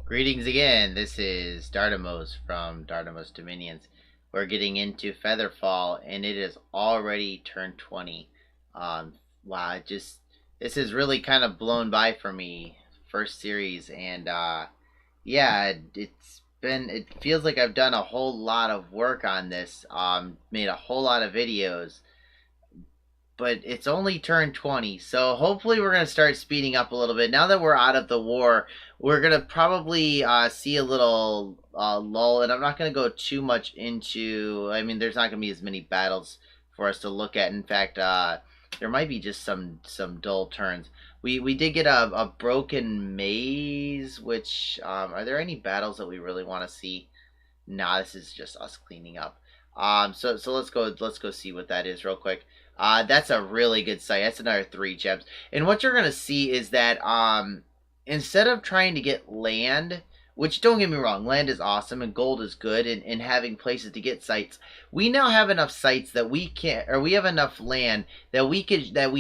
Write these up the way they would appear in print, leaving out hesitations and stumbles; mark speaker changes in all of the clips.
Speaker 1: Greetings again. This is Dardamos from Dardamos Dominions. We're getting into FeatherFall, and it is already turned 20. Wow, this has really kind of blown by for me. First series, and yeah, it feels like I've done a whole lot of work on this. Made a whole lot of videos, but it's only turned 20, so hopefully we're going to start speeding up a little bit. Now that we're out of the war, we're going to probably see a little lull, and I'm not going to go too much into, I mean, there's not going to be as many battles for us to look at. In fact, there might be just some dull turns. We did get a broken maze, which, are there any battles that we really want to see? Nah, this is just us cleaning up. So let's go see what that is real quick. That's a really good site. That's another 3 gems. And what you're gonna see is that instead of trying to get land, which don't get me wrong, land is awesome and gold is good, and having places to get sites, we now have enough sites that we can, or we have enough land that we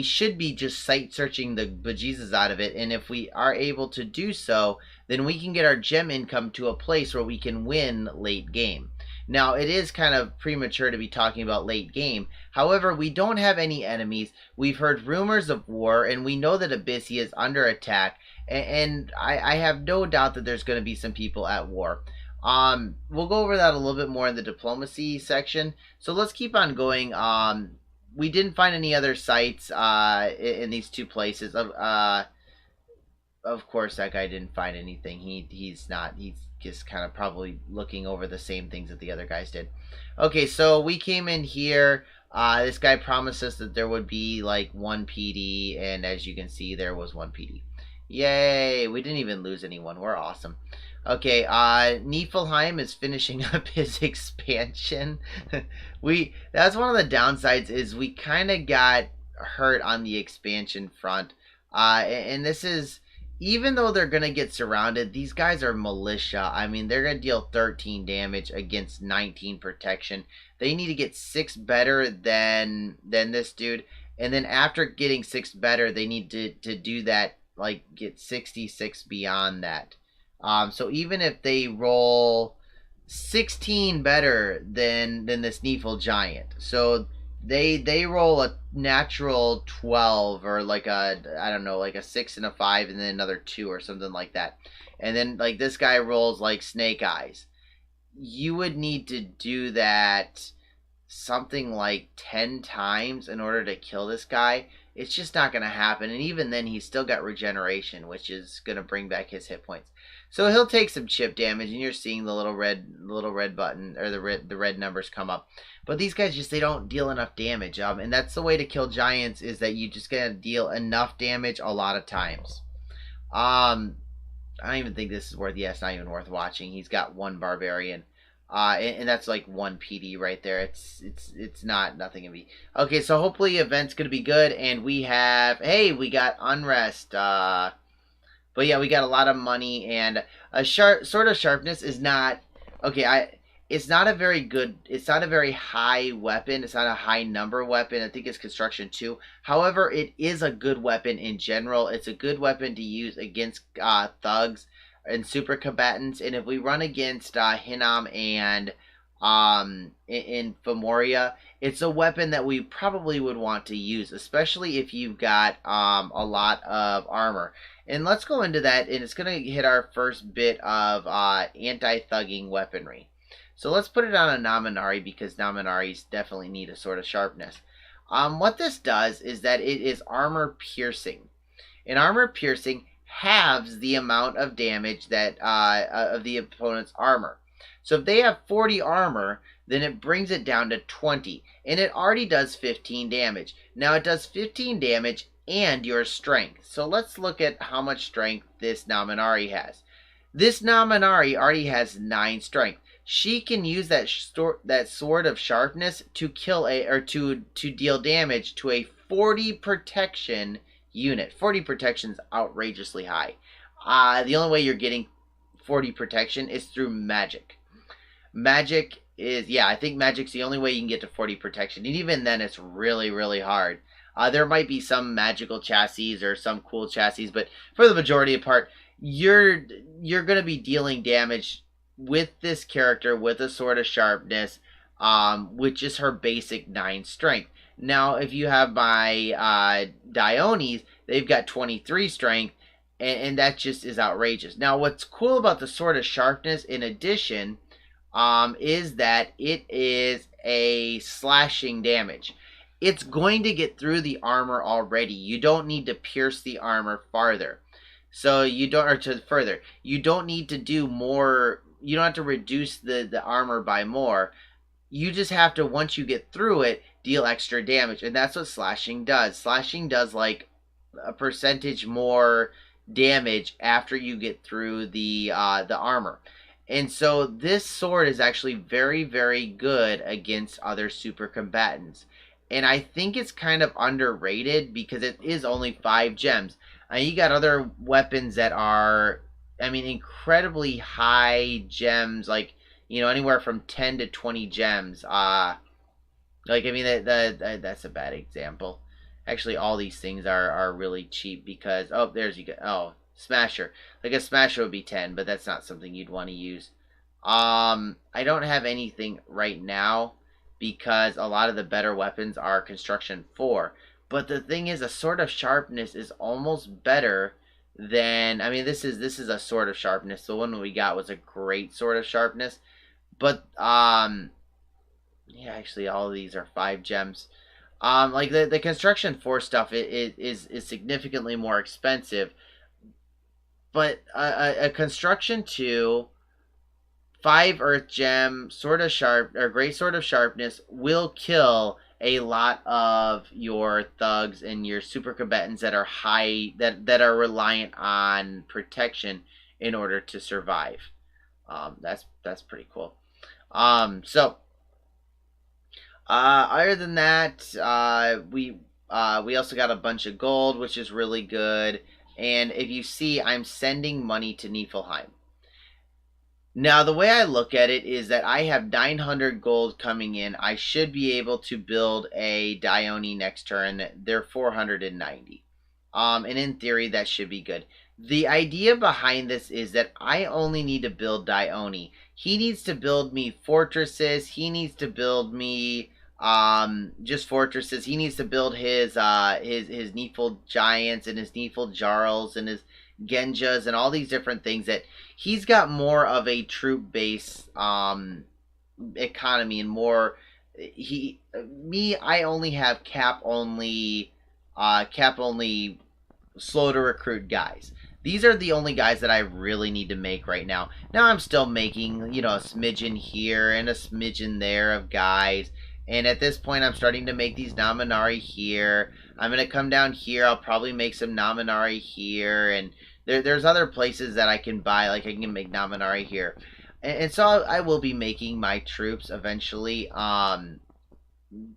Speaker 1: should be just site searching the bejesus out of it. And if we are able to do so, then we can get our gem income to a place where we can win late game. Now, it is kind of premature to be talking about late game. However, we don't have any enemies. We've heard rumors of war, and we know that Abyssia is under attack. And I have no doubt that there's going to be some people at war. We'll go over that a little bit more in the diplomacy section. So let's keep on going. We didn't find any other sites in these 2 places. Of course, that guy didn't find anything. He's just kind of probably looking over the same things that the other guys did. Okay, so we came in here. This guy promised us that there would be like 1 PD, and as you can see, there was 1 PD. Yay! We didn't even lose anyone. We're awesome. Okay, Niflheim is finishing up his expansion. That's one of the downsides, is we kind of got hurt on the expansion front. And this is, even though they're going to get surrounded, these guys are militia. I mean, they're going to deal 13 damage against 19 protection. They need to get 6 better than this dude. And then after getting 6 better, they need to do that, like, get 66 beyond that. So even if they roll 16 better than this Nifl giant, so they roll a natural 12, or like a, I don't know, like a 6 and a 5 and then another 2 or something like that, and then like this guy rolls like snake eyes, you would need to do that something like 10 times in order to kill this guy. It's just not going to happen. And even then, he's still got regeneration, which is going to bring back his hit points. So he'll take some chip damage, and you're seeing the little red button, or the red numbers come up. But these guys they don't deal enough damage. And that's the way to kill giants, is that you just gotta deal enough damage a lot of times. I don't even think this is worth. Yeah, it's not even worth watching. He's got 1 barbarian. And that's like 1 PD right there. It's nothing to be. Okay, so hopefully event's gonna be good, and we got unrest. But yeah, we got a lot of money, and a sword of sharpness is not okay. It's not a very good. It's not a very high weapon. It's not a high number weapon. I think it's construction 2. However, it is a good weapon in general. It's a good weapon to use against thugs and super combatants. And if we run against Hinam and in Femoria, it's a weapon that we probably would want to use, especially if you've got a lot of armor. And let's go into that, and it's going to hit our first bit of anti-thugging weaponry. So let's put it on a Naminari, because Naminaris definitely need a sword of sharpness. What this does is that it is armor piercing. And armor piercing halves the amount of damage that of the opponent's armor. So if they have 40 armor, then it brings it down to 20. And it already does 15 damage. Now it does 15 damage and your strength. So let's look at how much strength this Naminari has. This Naminari already has 9 strength. She can use that sword of sharpness to kill to deal damage to a 40 protection unit. 40 protection is outrageously high. The only way you're getting 40 protection is through magic. Magic is, yeah, I think magic's the only way you can get to 40 protection. And even then, it's really, really hard. There might be some magical chassis or some cool chassis, but for the majority of part, you're you're going to be dealing damage with this character with a Sword of Sharpness, which is her basic 9 strength. Now, if you have my Dionis, they've got 23 strength, and that just is outrageous. Now, what's cool about the Sword of Sharpness, in addition, is that it is a slashing damage. It's going to get through the armor already. You don't need to pierce the armor farther. So you don't, or to further, you don't need to do more. You don't have to reduce the armor by more. You just have to, once you get through it, deal extra damage. And that's what slashing does. Slashing does like a percentage more damage after you get through the armor. And so this sword is actually very, very good against other super combatants. And I think it's kind of underrated because it is only 5 gems. You got other weapons that are, I mean, incredibly high gems, like, you know, anywhere from 10 to 20 gems. Like, I mean, that's a bad example. Actually, all these things are really cheap because, oh, there's you go. Oh, Smasher. Like a Smasher would be 10, but that's not something you'd want to use. I don't have anything right now because a lot of the better weapons are Construction 4. But the thing is, a Sword of Sharpness is almost better than, I mean, this is a Sword of Sharpness. The one we got was a great Sword of Sharpness. But, yeah, actually, all of these are 5 gems. Like the Construction 4 stuff is significantly more expensive. But a Construction 2, 5 Earth Gem, Great Sword of Sharpness will kill a lot of your thugs and your super combatants that are high, that are reliant on protection in order to survive. That's pretty cool. So other than that, we also got a bunch of gold, which is really good. And if you see, I'm sending money to Niflheim. Now, the way I look at it is that I have 900 gold coming in. I should be able to build a Dione next turn. They're 490. And in theory, that should be good. The idea behind this is that I only need to build Dione. He needs to build me fortresses. He needs to build me just fortresses. He needs to build his Nifl giants and his Nifl jarls and his Genjas and all these different things that he's got more of a troop base economy and more I only have cap only slow to recruit guys. These are the only guys that I really need to make right now. Now I'm still making, you know, a smidgen here and a smidgen there of guys. And at this point, I'm starting to make these Nominari here. I'm going to come down here. I'll probably make some Nominari here. And there's other places that I can buy. Like I can make Nominari here. And so I will be making my troops eventually.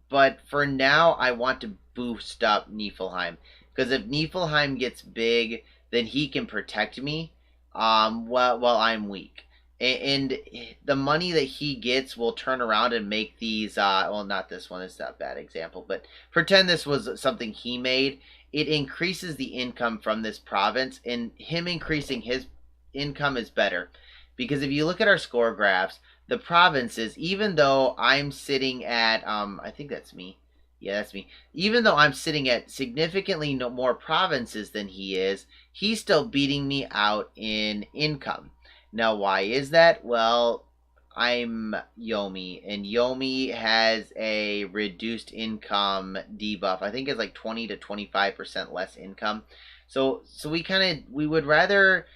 Speaker 1: But for now, I want to boost up Niflheim. Because if Niflheim gets big, then he can protect me while I'm weak. And the money that he gets will turn around and make these, well, not this one, it's not a bad example, but pretend this was something he made. It increases the income from this province, and him increasing his income is better. Because if you look at our score graphs, the provinces, even though I'm sitting at, I think that's me. Yeah, that's me. Even though I'm sitting at significantly more provinces than he is, he's still beating me out in income. Now, why is that? Well, I'm Yomi, and Yomi has a reduced income debuff. I think it's like 20 to 25% less income. So we would rather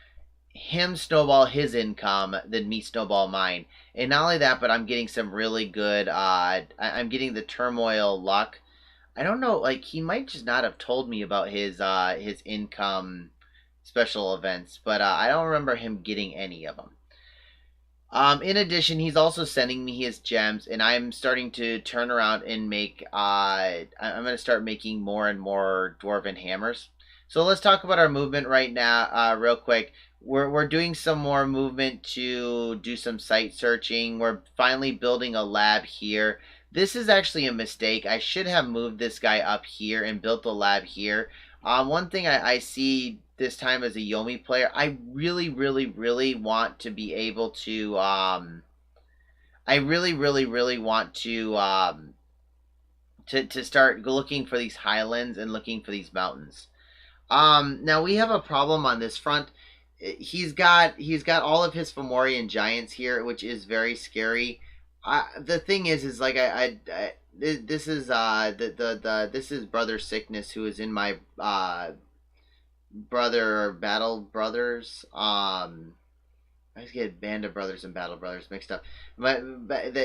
Speaker 1: him snowball his income than me snowball mine. And not only that, but I'm getting some really good, I'm getting the turmoil luck. I don't know, like, he might just not have told me about his income special events, but I don't remember him getting any of them. In addition, he's also sending me his gems, and I'm starting to turn around and make, I'm going to start making more and more dwarven hammers. So let's talk about our movement right now, real quick. We're doing some more movement to do some site searching. We're finally building a lab here. This is actually a mistake. I should have moved this guy up here and built the lab here. One thing I see this time as a Yomi player, I really, really, really want to be able to. I really, really, really want to start looking for these highlands and looking for these mountains. Now we have a problem on this front. He's got all of his Fomorian giants here, which is very scary. The thing is like this is this is Brother Sickness, who is in my brother battle brothers. I just get Band of Brothers and Battle Brothers mixed up, but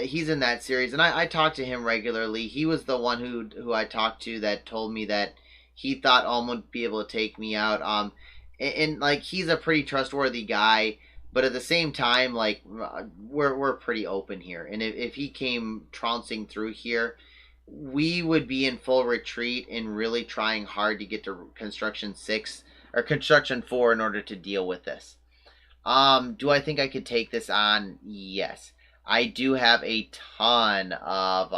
Speaker 1: he's in that series, and I talk to him regularly. He was the one who I talked to that told me that he thought Ulm would be able to take me out. And like he's a pretty trustworthy guy, but at the same time, like we're pretty open here, and if he came trouncing through here, we would be in full retreat and really trying hard to get to construction 6 or construction 4 in order to deal with this. Do I think I could take this on? Yes. I do have a ton of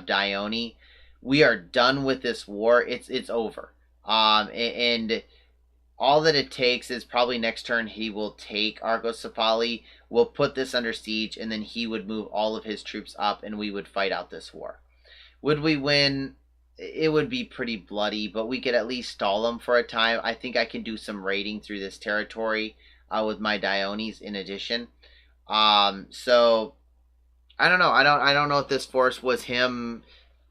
Speaker 1: Dione. We are done with this war. It's over. And all that it takes is probably next turn he will take Argosapali. We'll put this under siege, and then he would move all of his troops up, and we would fight out this war. Would we win? It would be pretty bloody, but we could at least stall them for a time. I think I can do some raiding through this territory with my Diones in addition. So I don't know. I don't know if this force was him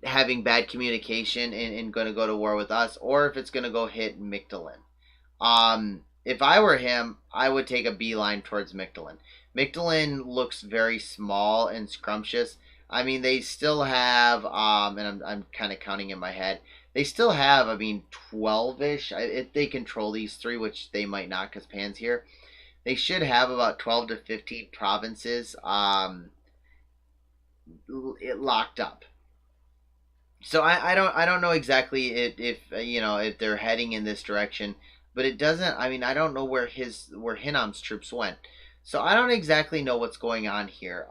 Speaker 1: having bad communication and going to go to war with us, or if it's going to go hit Mictlan. If I were him, I would take a beeline towards Mictlan. Mictlan looks very small and scrumptious. I mean, they still have, and I'm kind of counting in my head. They still have, 12-ish. If they control these 3, which they might not because Pan's here, they should have about 12 to 15 provinces locked up. So I don't know exactly if they're heading in this direction, but it doesn't. I don't know where Hinam's troops went, so I don't exactly know what's going on here.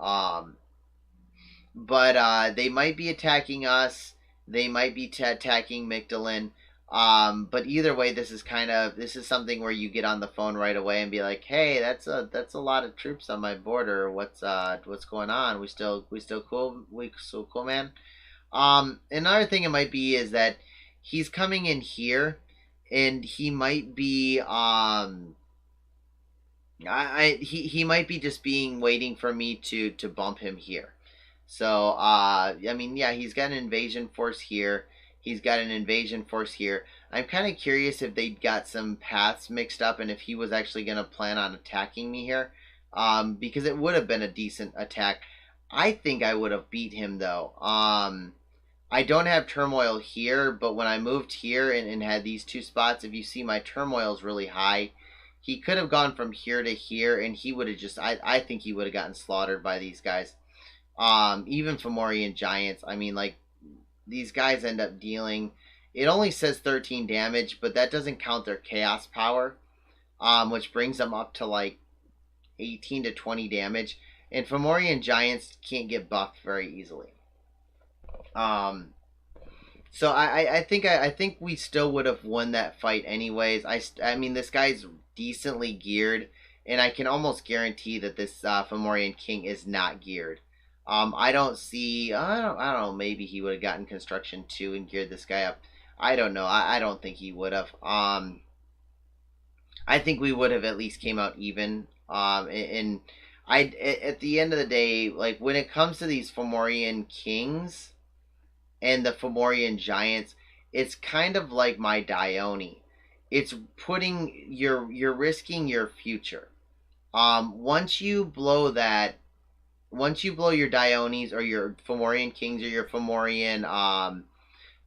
Speaker 1: But they might be attacking us. They might be attacking Mictlan. But either way, this is something where you get on the phone right away and be like, "Hey, that's a lot of troops on my border. What's going on? We still cool? We still cool, man." Another thing it might be is that he's coming in here, and he might be he might be just waiting for me to bump him here. So, yeah, he's got an invasion force here. He's got an invasion force here. I'm kind of curious if they got some paths mixed up and if he was actually going to plan on attacking me here. Because it would have been a decent attack. I think I would have beat him, though. I don't have turmoil here, but when I moved here and had these 2 spots, if you see my turmoil is really high. He could have gone from here to here, and he would have I think he would have gotten slaughtered by these guys. Even Fomorian giants, these guys end up dealing, it only says 13 damage, but that doesn't count their chaos power, which brings them up to like 18 to 20 damage, and Fomorian giants can't get buffed very easily. So I think we still would have won that fight anyways. This guy's decently geared, and I can almost guarantee that this Fomorian king is not geared. I don't know, maybe he would have gotten construction 2 and geared this guy up. I don't know. I don't think he would have. I think we would have at least came out even. And at the end of the day, like when it comes to these Fomorian kings and the Fomorian giants, it's kind of like my Dione. It's you're risking your future. Once you blow your Diones or your Fomorian kings or your Fomorian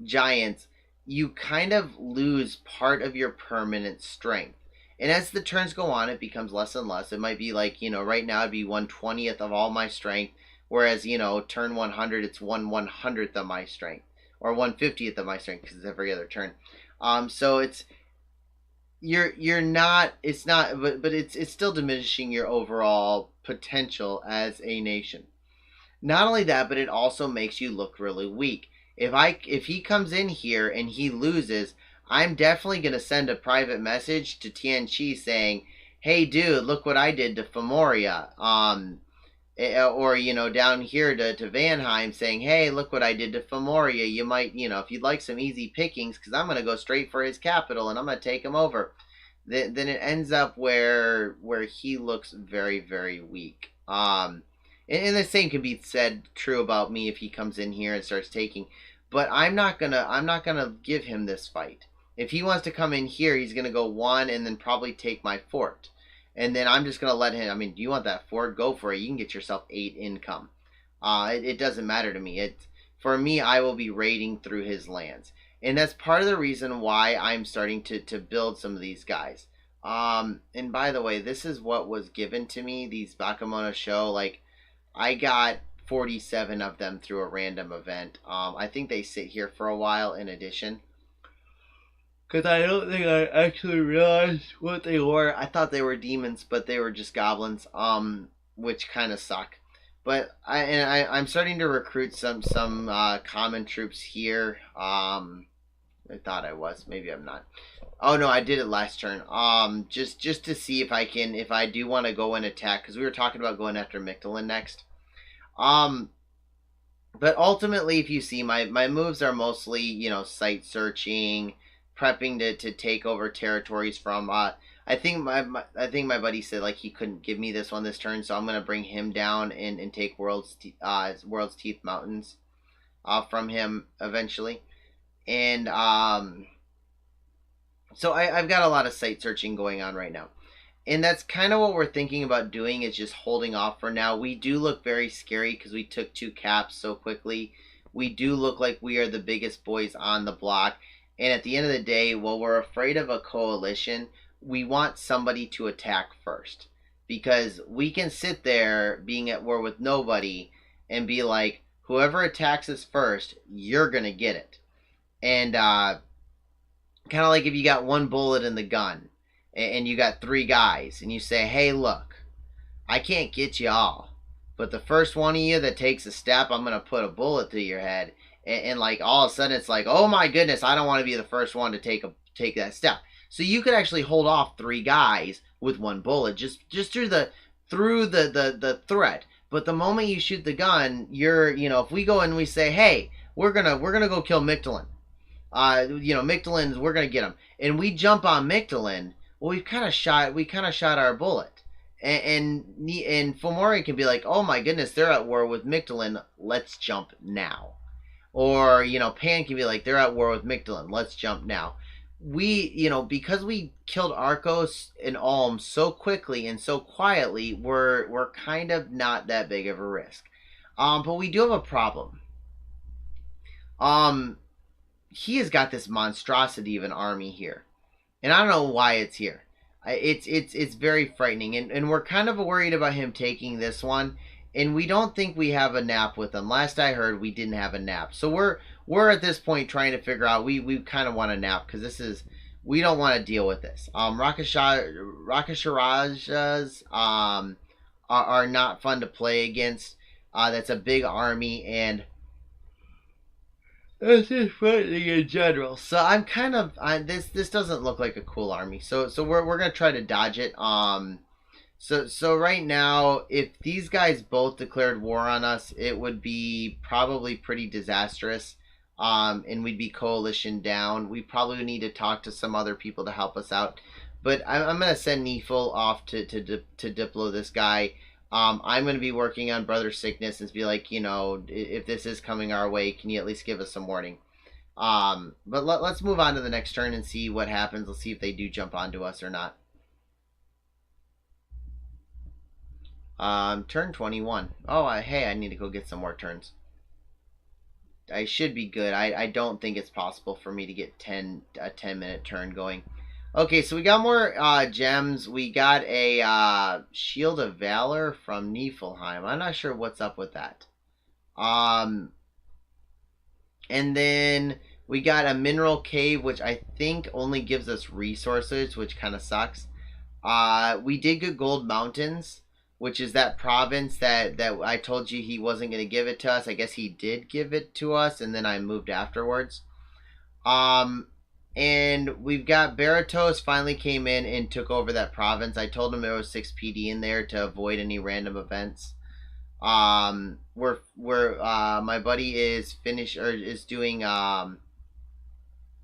Speaker 1: giants, you kind of lose part of your permanent strength. And as the turns go on, it becomes less and less. It might be like, right now it'd be 1/20th of all my strength, whereas, turn 100, it's 1/100th of my strength, or 1/50th of my strength, because it's every other turn. So it's it's still diminishing your overall potential as a nation. Not only that, but it also makes you look really weak. If he comes in here and he loses, I'm definitely going to send a private message to Tianchi saying, hey, dude, look what I did to Femoria. Or, down here to Vanheim saying, hey, look what I did to Femoria. You might, if you'd like some easy pickings, because I'm going to go straight for his capital and I'm going to take him over. Then it ends up where he looks very, very weak. And the same can be said true about me if he comes in here and starts taking. But I'm not gonna give him this fight. If he wants to come in here, he's gonna go one and then probably take my fort. And then I'm just gonna let him. I mean, do you want that fort? Go for it. You can get yourself 8 income. It doesn't matter to me. For me, I will be raiding through his lands, and that's part of the reason why I'm starting to build some of these guys. And by the way, this is what was given to me. These Bakemono show, like, I got 47 of them through a random event. I think they sit here for a while in addition. Because I don't think I actually realized what they were. I thought they were demons, but they were just goblins, which kind of suck. But I'm starting to recruit some common troops here. I thought I was. Maybe I'm not. Oh no, I did it last turn. Just to see if I do want to go and attack, because we were talking about going after Mictlan next. But ultimately, if you see, my moves are mostly, site searching, prepping to take over territories from. I think my buddy said like he couldn't give me this one this turn, so I'm gonna bring him down and take World's Teeth Mountains, from him eventually, and so I've got a lot of site searching going on right now. And that's kind of what we're thinking about doing, is just holding off for now. We do look very scary because we took 2 caps so quickly. We do look like we are the biggest boys on the block. And at the end of the day, while we're afraid of a coalition, we want somebody to attack first. Because we can sit there being at war with nobody and be like, whoever attacks us first, you're going to get it. And kind of like if you got 1 bullet in the gun and you got 3 guys and you say, hey, look, I can't get you all, but the first one of you that takes a step, I'm going to put a bullet through your head. And like all of a sudden it's like, oh my goodness, I don't want to be the first one to take that step. So you could actually hold off 3 guys with 1 bullet just through the threat. But the moment you shoot the gun, if we go and we say, hey, we're gonna go kill Mictlan. Mictlan's, we're gonna get him, and we jump on Mictlan. Well, we kind of shot our bullet, and Fomori can be like, oh my goodness, they're at war with Mictlan. Let's jump now. Or Pan can be like, they're at war with Mictlan. Let's jump now. We, because we killed Arcos and Ulm so quickly and so quietly, we're kind of not that big of a risk. But we do have a problem. He has got this monstrosity of an army here, and I don't know why it's here. It's very frightening, and we're kind of worried about him taking this one, and we don't think we have a nap with him. Last I heard, we didn't have a nap, so we're at this point trying to figure out. We kind of want a nap because we don't want to deal with this. Rakasharajas are not fun to play against. That's a big army, and it's just frightening in general. So I'm kind of this doesn't look like a cool army. So we're gonna try to dodge it. So right now, if these guys both declared war on us, it would be probably pretty disastrous. And we'd be coalition down. We probably need to talk to some other people to help us out. But I'm gonna send Neefel off to Diplo this guy. I'm going to be working on Brother Sickness and be like, if this is coming our way, can you at least give us some warning? But let's move on to the next turn and see what happens. Let's see if they do jump onto us or not. Turn 21. Oh, hey, I need to go get some more turns. I should be good. I don't think it's possible for me to get a 10-minute turn going. Okay, so we got more gems. We got a Shield of Valor from Niflheim. I'm not sure what's up with that. And then we got a Mineral Cave, which I think only gives us resources, which kind of sucks. We did get Gold Mountains, which is that province that I told you he wasn't going to give it to us. I guess he did give it to us, and then I moved afterwards. And we've got Baratos finally came in and took over that province. I told him there was 6 PD in there to avoid any random events. We're my buddy is finished or is doing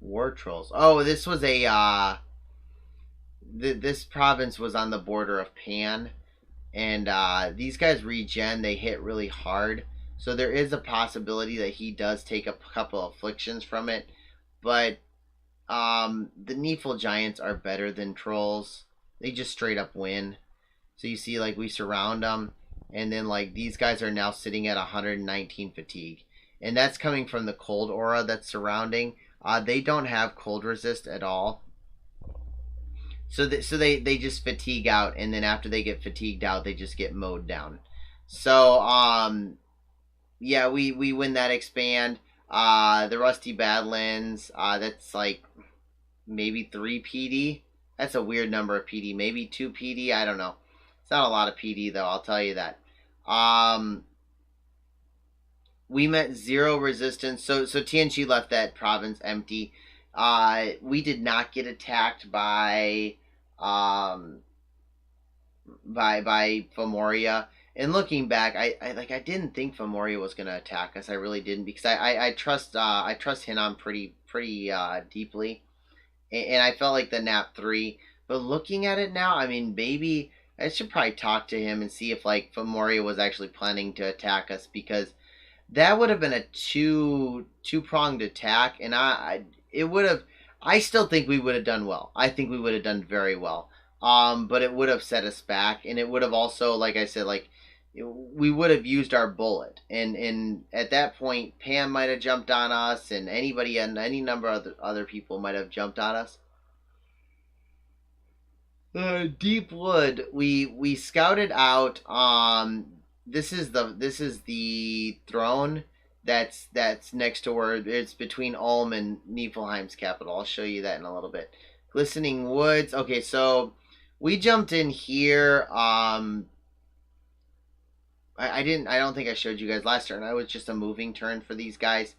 Speaker 1: war trolls. Oh, this was a this province was on the border of Pan, and these guys regen. They hit really hard, so there is a possibility that he does take a couple afflictions from it. But the Neefle Giants are better than trolls. They just straight up win. So you see, like, we surround them, and then like these guys are now sitting at 119 fatigue, and that's coming from the cold aura that's surrounding. They don't have cold resist at all. So they just fatigue out, and then after they get fatigued out, they just get mowed down. So yeah, we win that expand. The Rusty Badlands, that's like maybe 3 PD. That's a weird number of PD. Maybe 2 PD. I don't know. It's not a lot of PD though. I'll tell you that. We met 0 resistance. So TNG left that province empty. We did not get attacked by Femoria. And looking back, I didn't think Femoria was gonna attack us. I really didn't, because I trust Hinan pretty deeply, and I felt like the nap 3. But looking at it now, I mean, maybe I should probably talk to him and see if like Femoria was actually planning to attack us, because that would have been a two-pronged attack, and it would have. I still think we would have done well. I think we would have done very well. But it would have set us back, and it would have also, like I said, like we would have used our bullet, and at that point, Pam might have jumped on us, and anybody and any number of other people might have jumped on us. Deep Wood, we scouted out. This is the throne that's next to where it's between Ulm and Niflheim's capital. I'll show you that in a little bit. Glistening Woods. Okay, so we jumped in here. I don't think I showed you guys last turn. I was just a moving turn for these guys.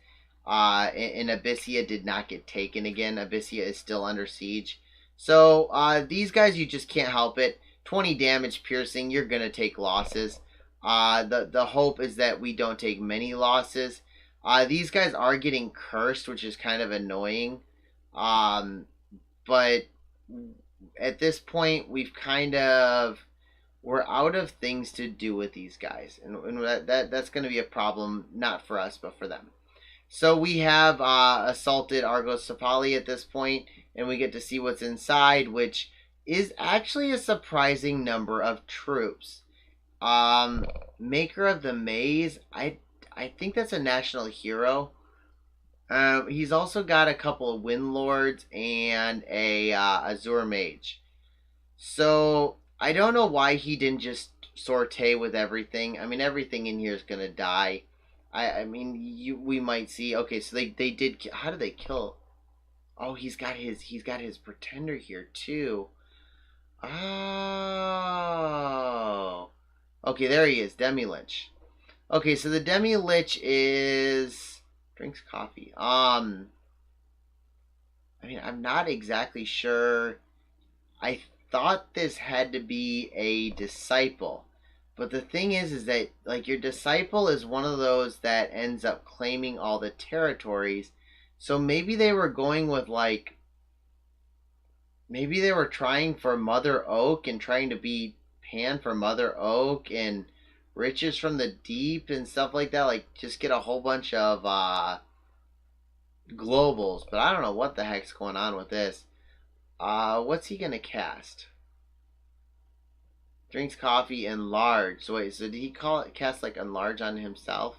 Speaker 1: And Abyssia did not get taken again. Abyssia is still under siege. So these guys, you just can't help it. 20 damage piercing, you're gonna take losses. The hope is that we don't take many losses. These guys are getting cursed, which is kind of annoying. But at this point, we're out of things to do with these guys, and that's going to be a problem, not for us but for them. So we have assaulted Argos Sapali at this point, and we get to see what's inside, which is actually a surprising number of troops. Maker of the Maze, I think that's a national hero. He's also got a couple of Wind Lords and a Azure Mage. So I don't know why he didn't just sortie with everything. I mean, everything in here is gonna die. I mean, we might see. Okay, so they did. How did they kill? Oh, he's got his pretender here too. Oh. Okay, there he is, Demi Lich. Okay, so the Demi Lich is drinks coffee. I mean, I'm not exactly sure. I thought this had to be a disciple, but the thing is that like your disciple is one of those that ends up claiming all the territories. So maybe they were going with like, maybe they were trying for Mother Oak and trying to be Pan for Mother Oak and Riches from the Deep and stuff like that. Like just get a whole bunch of globals, but I don't know what the heck's going on with this. What's he gonna cast? Drinks coffee, enlarge. So wait, so did he cast like enlarge on himself?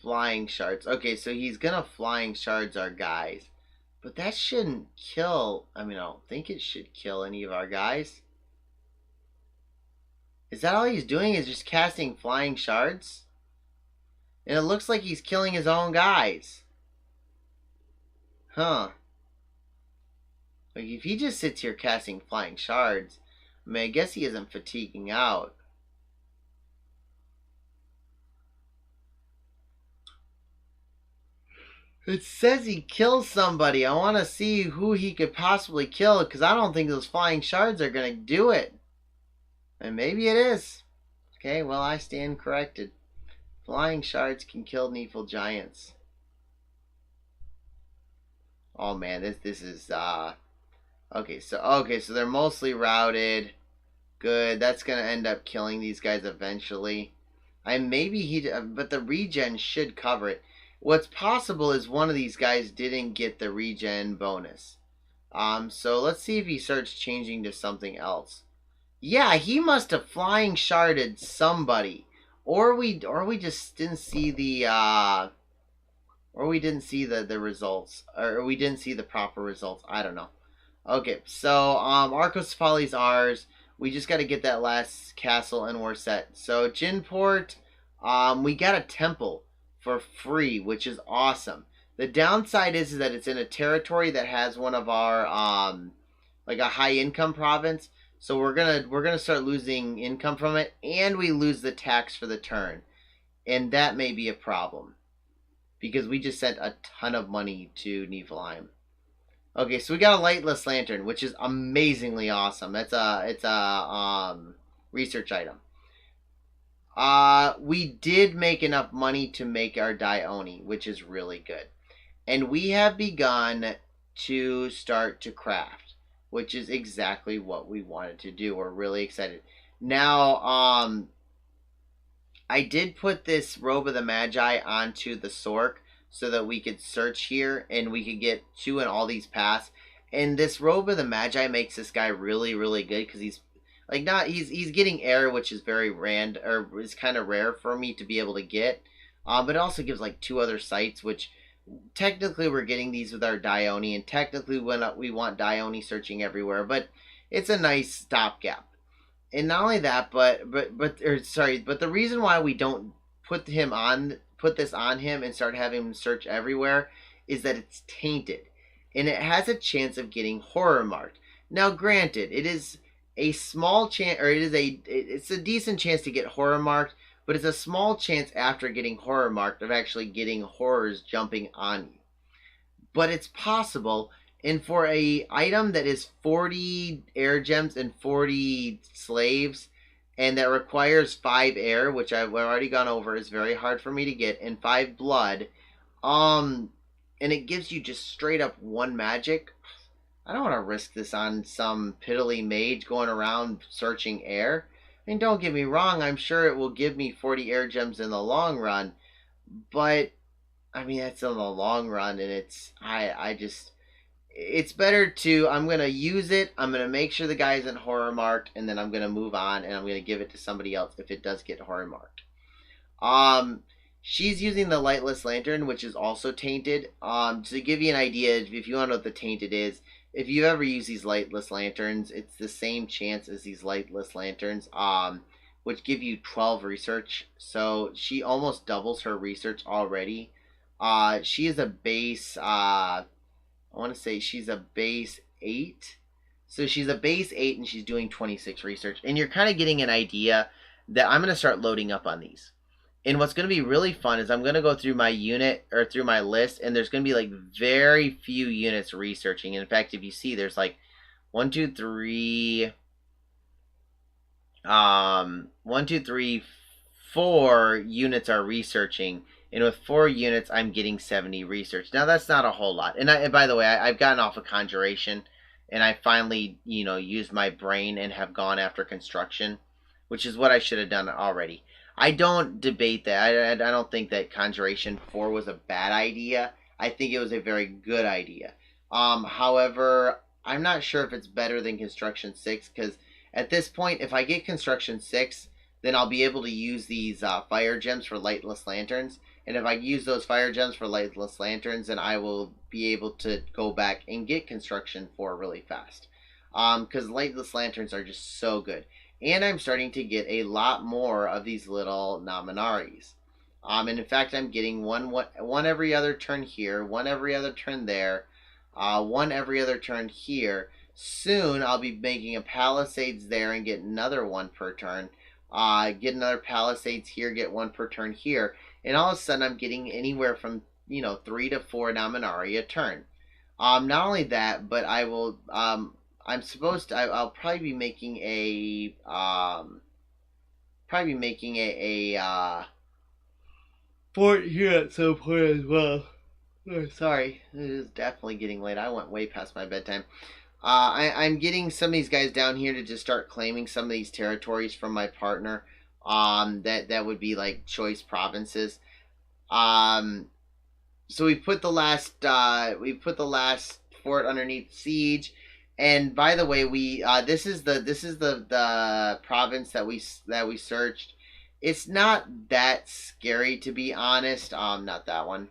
Speaker 1: Flying shards. Okay, so he's gonna flying shards our guys. But that shouldn't kill. I mean, I don't think it should kill any of our guys. Is that all he's doing? Is just casting flying shards? And it looks like he's killing his own guys. Huh. Like, if he just sits here casting flying shards, I mean, I guess he isn't fatiguing out. It says he kills somebody. I want to see who he could possibly kill because I don't think those flying shards are going to do it. And maybe it is. Okay, well, I stand corrected. Flying shards can kill Nephil giants. Oh man, this is okay, so they're mostly routed. Good. That's going to end up killing these guys eventually. But the regen should cover it. What's possible is one of these guys didn't get the regen bonus. So let's see if he starts changing to something else. Yeah, he must have flying sharded somebody, or we just didn't see the or we didn't see the results, or we didn't see the proper results. I don't know. Okay, so Arcos Folly's ours. We just got to get that last castle and we're set. So Jinport, we got a temple for free, which is awesome. The downside is that it's in a territory that has one of our like a high income province. So we're gonna start losing income from it, and we lose the tax for the turn, and that may be a problem because we just sent a ton of money to Niflheim. Okay, so we got a lightless lantern, which is amazingly awesome. It's a research item. We did make enough money to make our Dione, which is really good. And we have begun to start to craft, which is exactly what we wanted to do. We're really excited. Now, I did put this Robe of the Magi onto the Sork so that we could search here and we could get 2 in all these paths. And this Robe of the Magi makes this guy really, really good because he's he's getting air, which is very is kind of rare for me to be able to get. But it also gives like 2 other sights, which technically we're getting these with our Dione, and technically when we want Dione searching everywhere, but it's a nice stopgap. And not only that, but the reason why we don't put this on him and start having him search everywhere is that it's tainted, and it has a chance of getting horror marked. Now, granted, it is a small chance, or it's a decent chance to get horror marked, but it's a small chance after getting horror marked of actually getting horrors jumping on you. But it's possible, and for a item that is 40 air gems and 40 slaves, and that requires 5 air, which I've already gone over, is very hard for me to get, and 5 blood, and it gives you just straight up 1 magic. I don't want to risk this on some piddly mage going around searching air. I mean, don't get me wrong, I'm sure it will give me 40 air gems in the long run, but I mean, that's in the long run, and it's better to, I'm going to use it, I'm going to make sure the guy isn't horror marked, and then I'm going to move on, and I'm going to give it to somebody else if it does get horror marked. She's using the lightless lantern, which is also tainted. To give you an idea, if you want to know what the tainted is, if you ever use these lightless lanterns, it's the same chance as these lightless lanterns, which give you 12 research. So she almost doubles her research already. She is a base, I want to say she's a base 8. So she's a base 8 and she's doing 26 research. And you're kind of getting an idea that I'm going to start loading up on these. And what's going to be really fun is I'm going to go through my unit, or through my list, and there's going to be like very few units researching. And in fact, if you see, there's like 1, 2, 3, 4 units are researching. And with 4 units, I'm getting 70 research. Now, that's not a whole lot. And by the way, I've gotten off of Conjuration, and I finally, used my brain and have gone after construction, which is what I should have done already. I don't debate that. I don't think that Conjuration 4 was a bad idea. I think it was a very good idea. However, I'm not sure if it's better than Construction 6, because at this point, if I get Construction 6, then I'll be able to use these fire gems for lightless lanterns. And if I use those fire gems for lightless lanterns, then I will be able to go back and get Construction 4 really fast. Because lightless lanterns are just so good. And I'm starting to get a lot more of these little Nominaries. And in fact, I'm getting one every other turn here, 1 every other turn there, 1 every other turn here. Soon, I'll be making a Palisades there and get another 1 per turn. Get another Palisades here, get 1 per turn here. And all of a sudden, I'm getting anywhere from 3 to 4 Naminari a turn. Not only that, but I will. I'm supposed to. I'll probably be making a fort here at some point as well. Oh, sorry, it is definitely getting late. I went way past my bedtime. I'm getting some of these guys down here to just start claiming some of these territories from my partner. That would be like choice provinces. Um, so we put the last fort underneath siege. And by the way, we this is the province that we searched. It's not that scary, to be honest. Not that one.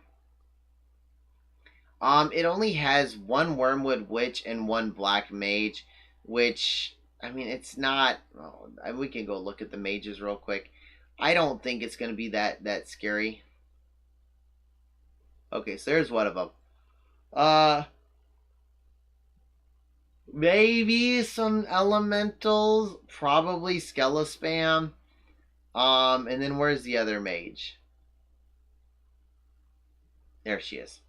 Speaker 1: It only has one Wormwood Witch and one Black Mage, which, I mean, it's not. Oh, we can go look at the mages real quick. I don't think it's going to be that scary. Okay, so there's one of them. Uh, Maybe some elementals, probably Skelespam. And then where's the other mage? There she is.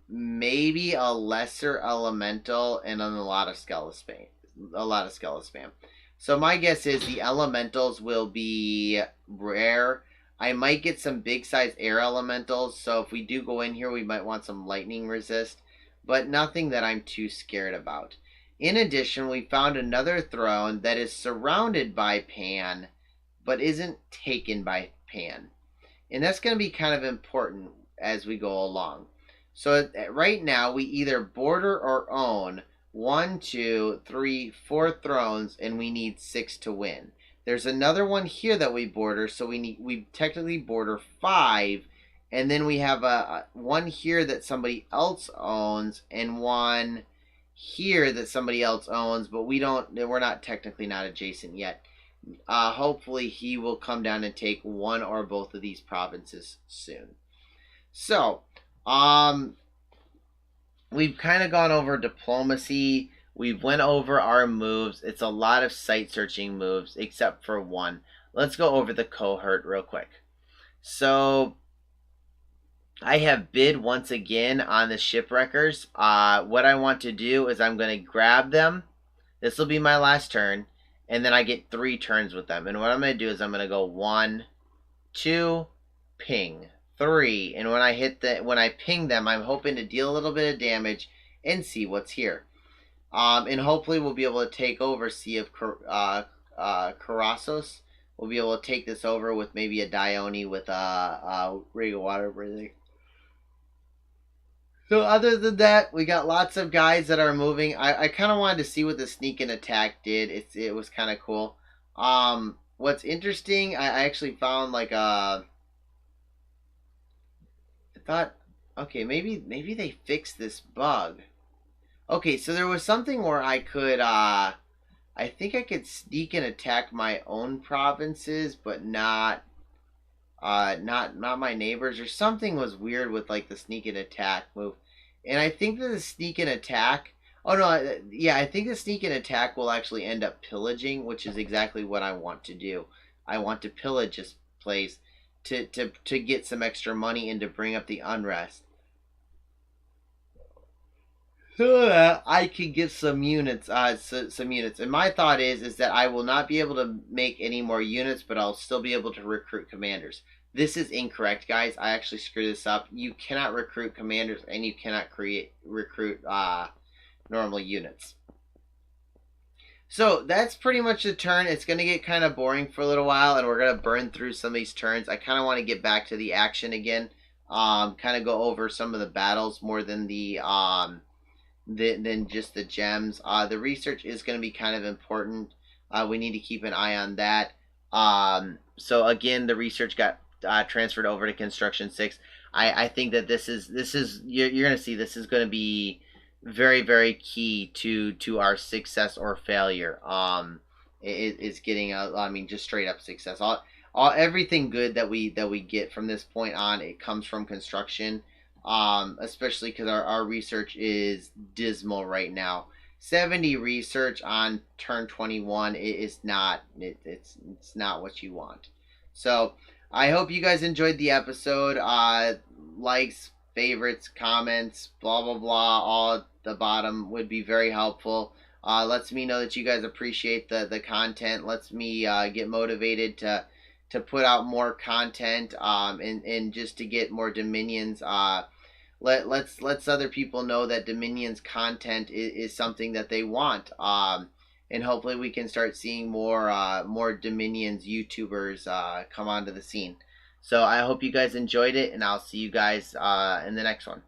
Speaker 1: Maybe a lesser elemental and then a lot of Skelespam. A lot of Skelespam. So my guess is the elementals will be rare. I might get some big size air elementals. So if we do go in here, we might want some lightning resist, but nothing that I'm too scared about. In addition, we found another throne that is surrounded by Pan, but isn't taken by Pan. And that's going to be kind of important as we go along. So right now, we either border or own 1, 2, 3, 4 thrones, and we need 6 to win. There's another one here that we border, so we technically border 5, and then we have a one here that somebody else owns, and one here that somebody else owns, but we're not technically not adjacent yet. Hopefully he will come down and take one or both of these provinces soon. So, we've kind of gone over diplomacy. We've went over our moves. It's a lot of site searching moves, except for one. Let's go over the cohort real quick. So, I have bid once again on the shipwreckers. What I want to do is I'm going to grab them. This will be my last turn. And then I get 3 turns with them. And what I'm going to do is I'm going to go 1, 2, ping, 3. And when I ping them, I'm hoping to deal a little bit of damage and see what's here. And hopefully we'll be able to take over Sea of Karasos. We'll be able to take this over with maybe a Dione with a rig of water breathing. So other than that, we got lots of guys that are moving. I kind of wanted to see what the sneak and attack did. It was kind of cool. What's interesting, I actually found like I thought, okay, maybe they fixed this bug. Okay, so there was something where I could I think I could sneak and attack my own provinces, but not my neighbors, or something was weird with like the sneak and attack move. And I think that the sneak and attack, oh no, yeah, I think the sneak and attack will actually end up pillaging, which is exactly what I want to do. I want to pillage this place to get some extra money and to bring up the unrest, so that I can get some units. Some units. And my thought is that I will not be able to make any more units, but I'll still be able to recruit commanders. This is incorrect, guys. I actually screwed this up. You cannot recruit commanders, and you cannot recruit normal units. So that's pretty much the turn. It's going to get kind of boring for a little while, and we're going to burn through some of these turns. I kind of want to get back to the action again. Kind of go over some of the battles more than than just the gems. The research is going to be kind of important. We need to keep an eye on that. So again, the research got transferred over to construction 6. I think that this is you're going to see this is going to be very, very key to our success or failure. Is getting I mean, just straight up success. Everything good that we get from this point on, it comes from construction. Especially because our research is dismal right now. 70 research on turn 21 is not it's not what you want. So I hope you guys enjoyed the episode. Likes, favorites, comments, blah blah blah, all at the bottom would be very helpful. Lets me know that you guys appreciate the content. Lets me get motivated to put out more content, and just to get more Dominions. Let's other people know that Dominion's content is something that they want. And hopefully we can start seeing more Dominions YouTubers come onto the scene. So I hope you guys enjoyed it, and I'll see you guys in the next one.